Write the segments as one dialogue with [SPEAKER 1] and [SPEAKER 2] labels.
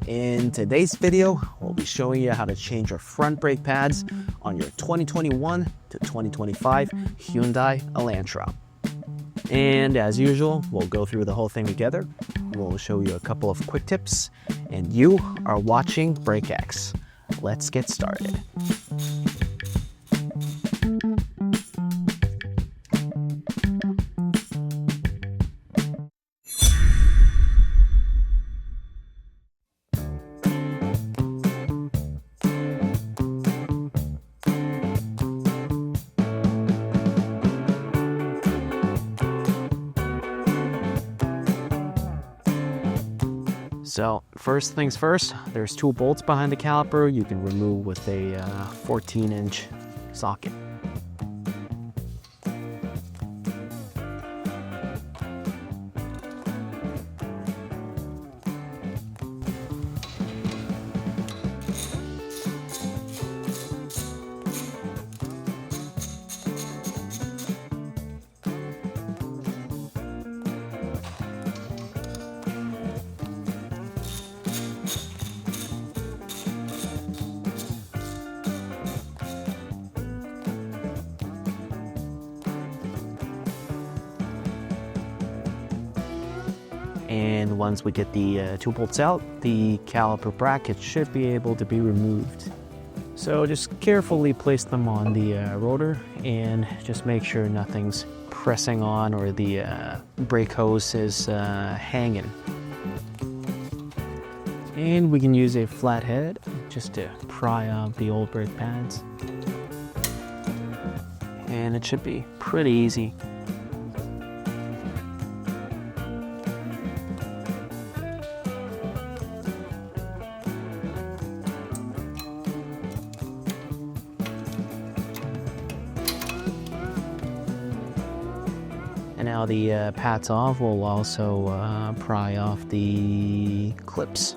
[SPEAKER 1] In today's video, we'll be showing you how to change your front brake pads on your 2021 to 2025 Hyundai Elantra. And as usual, we'll go through the whole thing together. We'll show you a couple of quick tips, and you are watching BrakeX. Let's get started. So first things first, there's two bolts behind the caliper you can remove with a 14-inch socket. And once we get the two bolts out, the caliper bracket should be able to be removed. So just carefully place them on the rotor and just make sure nothing's pressing on or the brake hose is hanging. And we can use a flathead just to pry off the old brake pads. And it should be pretty easy. And now the pad's off, we'll also pry off the clips.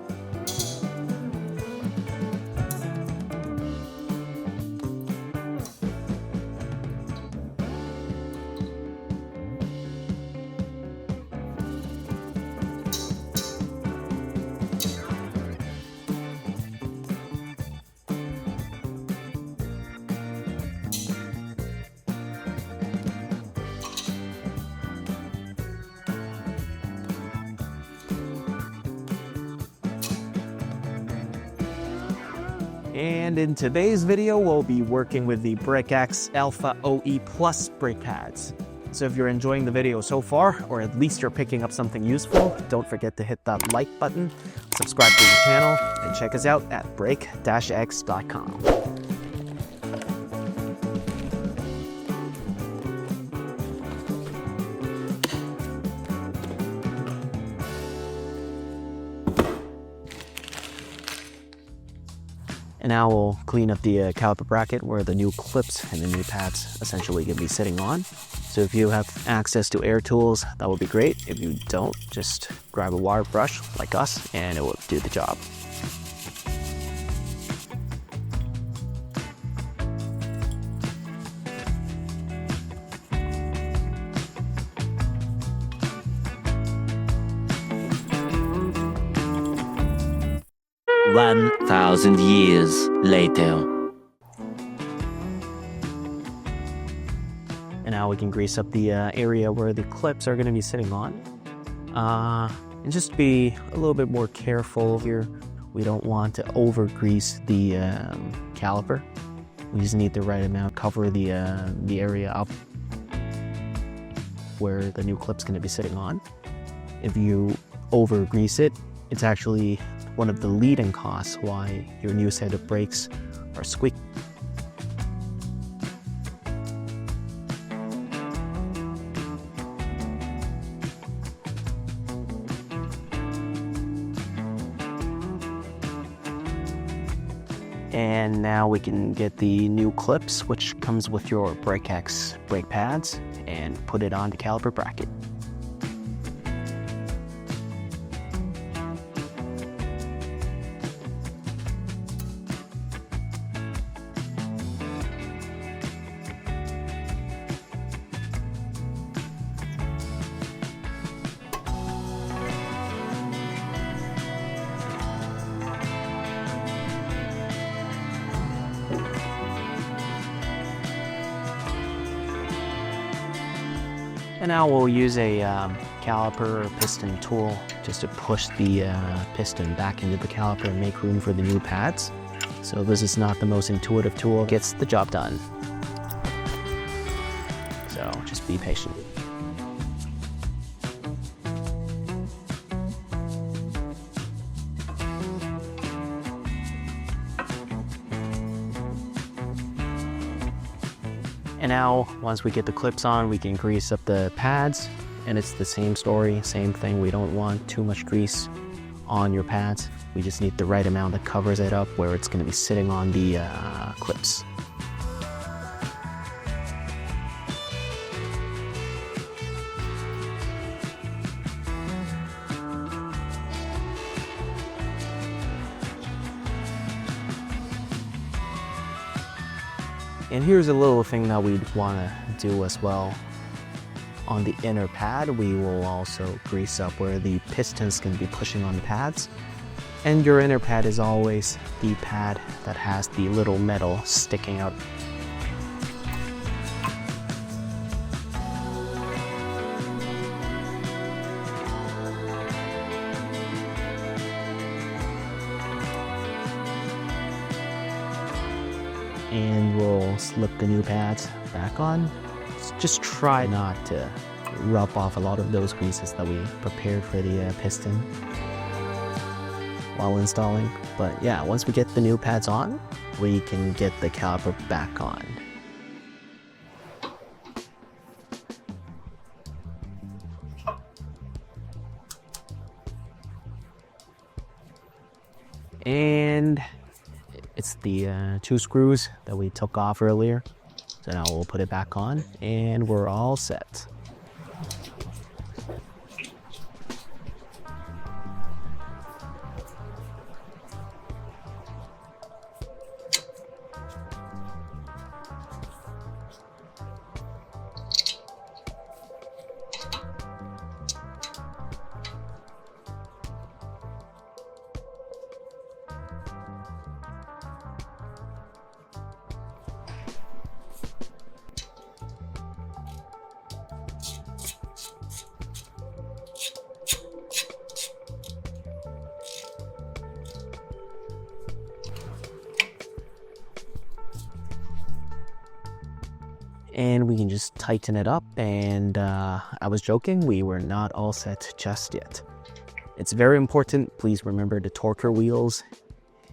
[SPEAKER 1] And in today's video, we'll be working with the BrakeX Alpha OE Plus brake pads. So if you're enjoying the video so far, or at least you're picking up something useful, don't forget to hit that like button, subscribe to the channel, and check us out at brake-x.com. And now we'll clean up the caliper bracket where the new clips and the new pads essentially can be sitting on. So if you have access to air tools, that would be great. If you don't, just grab a wire brush like us and it will do the job.
[SPEAKER 2] "1,000 years later."
[SPEAKER 1] And now we can grease up the area where the clips are going to be sitting on. And just be a little bit more careful here. We don't want to over grease the caliper. We just need the right amount. Cover the area up where the new clip's going to be sitting on. If you over grease it, it's actually one of the leading costs why your new set of brakes are squeaky. And now we can get the new clips, which comes with your BrakeX brake pads, and put it on the caliper bracket. And now we'll use a caliper or piston tool just to push the piston back into the caliper and make room for the new pads. So this is not the most intuitive tool, gets the job done. So just be patient. And now, once we get the clips on, we can grease up the pads, and it's the same story, same thing. We don't want too much grease on your pads. We just need the right amount that covers it up where it's going to be sitting on the clips. And here's a little thing that we'd want to do as well. On the inner pad, we will also grease up where the pistons can be pushing on the pads. And your inner pad is always the pad that has the little metal sticking out. And we'll slip the new pads back on. Just try not to rub off a lot of those greases that we prepared for the piston while installing. But yeah, once we get the new pads on, we can get the caliper back on. And it's the 2 screws that we took off earlier. So now we'll put it back on and we're all set. And we can just tighten it up, and I was joking, we were not all set just yet. It's very important, please remember to torque your wheels,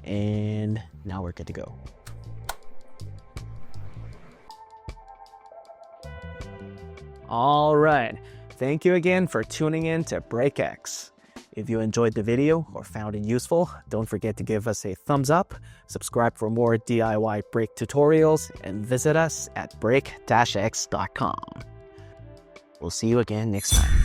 [SPEAKER 1] and now we're good to go. All right, thank you again for tuning in to BrakeX. If you enjoyed the video or found it useful, don't forget to give us a thumbs up, subscribe for more DIY brake tutorials, and visit us at brake-x.com. We'll see you again next time.